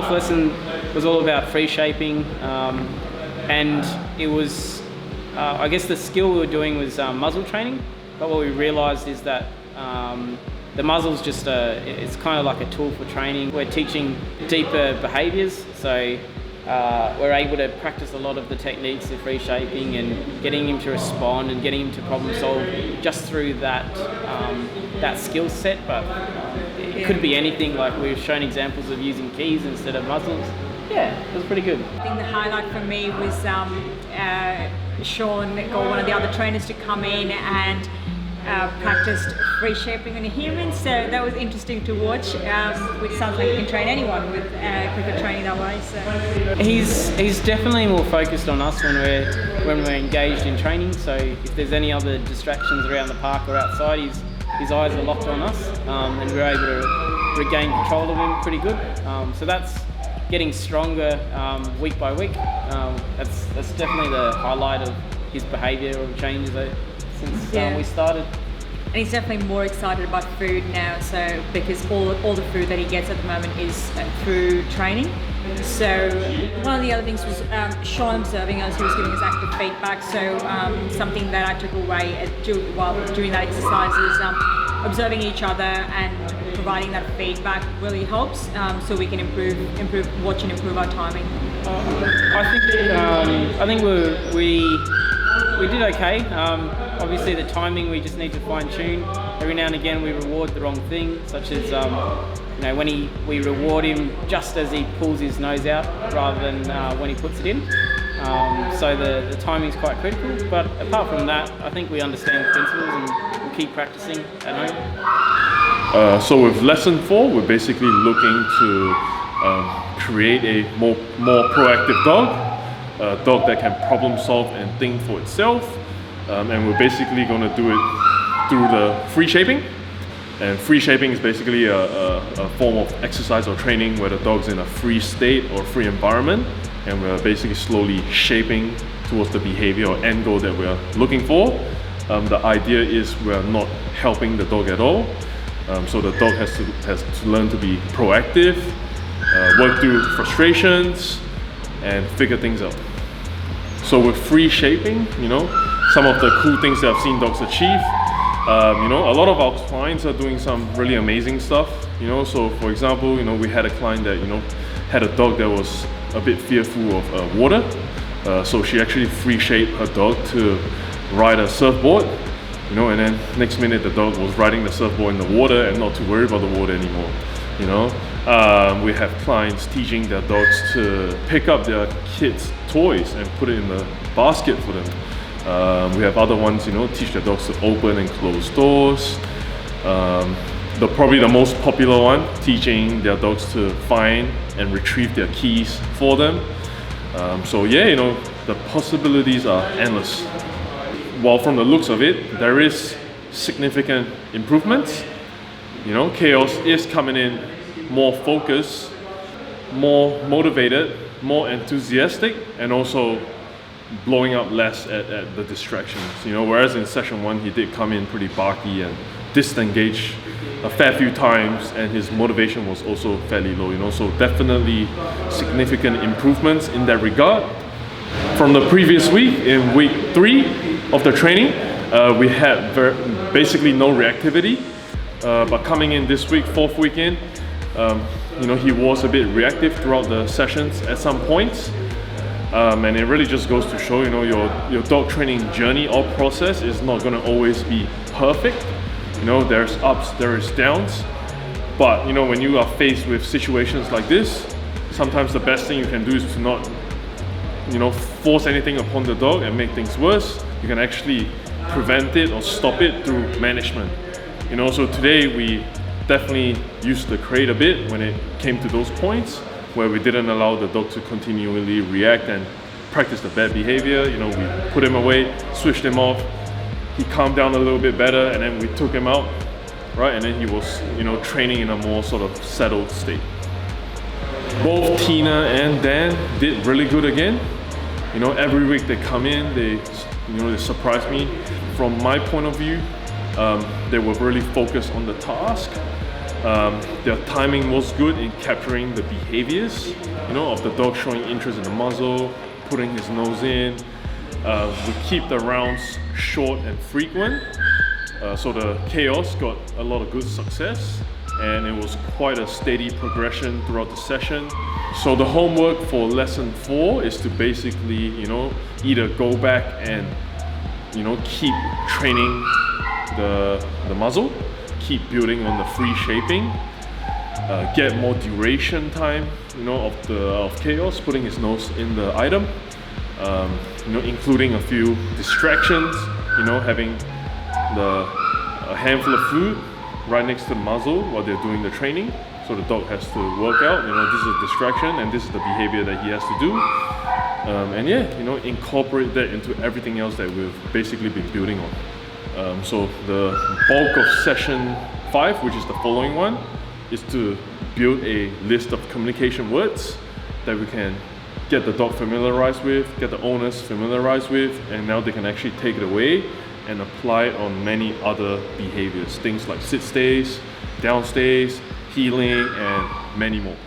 fourth lesson was all about free shaping, and it was, I guess the skill we were doing was muzzle training, but what we realized is that the muzzle's just it's kind of like a tool for training. We're teaching deeper behaviors, so we're able to practice a lot of the techniques of free shaping and getting him to respond and getting him to problem solve just through that skill set. But it could be anything, like we've shown examples of using keys instead of muzzles. Yeah, it was pretty good. I think the highlight for me was Sean got one of the other trainers to come in and practiced free shaping on a human, so that was interesting to watch, which sounds like you can train anyone with cricket training that way. So he's definitely more focused on us when we're engaged in training, so if there's any other distractions around the park or outside, his eyes are locked on us, and we're able to regain control of him pretty good. So that's getting stronger week by week. That's definitely the highlight of his behavioural changes since we started. And he's definitely more excited about food now, so because all the food that he gets at the moment is through training. So one of the other things was Sean observing us, he was giving us active feedback. So something that I took away during that exercise is observing each other and providing that feedback really helps, so we can watch and improve our timing. I think we did okay. Obviously the timing we just need to fine tune. Every now and again we reward the wrong thing, such as when we reward him just as he pulls his nose out rather than when he puts it in. So the timing is quite critical, but apart from that I think we understand the principles and we'll keep practicing at home. So with lesson 4, we're basically looking to create a more proactive dog. A dog that can problem solve and think for itself, and we're basically going to do it through the free shaping. And free shaping is basically a form of exercise or training where the dog's in a free state or free environment, and we're basically slowly shaping towards the behavior or end goal that we're looking for. The idea is we're not helping the dog at all, so the dog has to learn to be proactive, work through frustrations, and figure things out. So with free shaping, some of the cool things that I've seen dogs achieve, a lot of our clients are doing some really amazing stuff, so for example, we had a client that, had a dog that was a bit fearful of water, so she actually free shaped her dog to ride a surfboard, and then next minute the dog was riding the surfboard in the water and not to worry about the water anymore, We have clients teaching their dogs to pick up their kids' toys and put it in the basket for them. We have other ones, teach their dogs to open and close doors. Probably the most popular one, teaching their dogs to find and retrieve their keys for them. The possibilities are endless. While from the looks of it, there is significant improvements. Chaos is coming in more focused, more motivated, more enthusiastic, and also blowing up less at the distractions. Whereas in session 1 he did come in pretty barky and disengaged a fair few times, and his motivation was also fairly low. So definitely significant improvements in that regard. From the previous week, in week 3 of the training, we had basically no reactivity. But coming in this week, 4th weekend, he was a bit reactive throughout the sessions at some points, and it really just goes to show, your dog training journey or process is not going to always be perfect. There's ups, there's downs, but when you are faced with situations like this, sometimes the best thing you can do is to not, force anything upon the dog and make things worse. You can actually prevent it or stop it through management. So today we definitely used the crate a bit when it came to those points where we didn't allow the dog to continually react and practice the bad behavior. We put him away, switched him off, he calmed down a little bit better, and then we took him out, right? And then he was, training in a more sort of settled state. Both Tina and Dan did really good again. Every week they come in, they surprise me. From my point of view, they were really focused on the task. Their timing was good in capturing the behaviors, of the dog showing interest in the muzzle, putting his nose in. We keep the rounds short and frequent, so the chaos got a lot of good success, and it was quite a steady progression throughout the session. So the homework for lesson 4 is to basically, either go back and, keep training the muzzle, keep building on the free shaping, get more duration time, of chaos, putting his nose in the item, including a few distractions, having a handful of food right next to the muzzle while they're doing the training. So the dog has to work out, this is a distraction and this is the behavior that he has to do. Incorporate that into everything else that we've basically been building on. So the bulk of session 5, which is the following one, is to build a list of communication words that we can get the dog familiarized with, get the owners familiarized with, and now they can actually take it away and apply it on many other behaviors, things like sit stays, down stays, healing, and many more.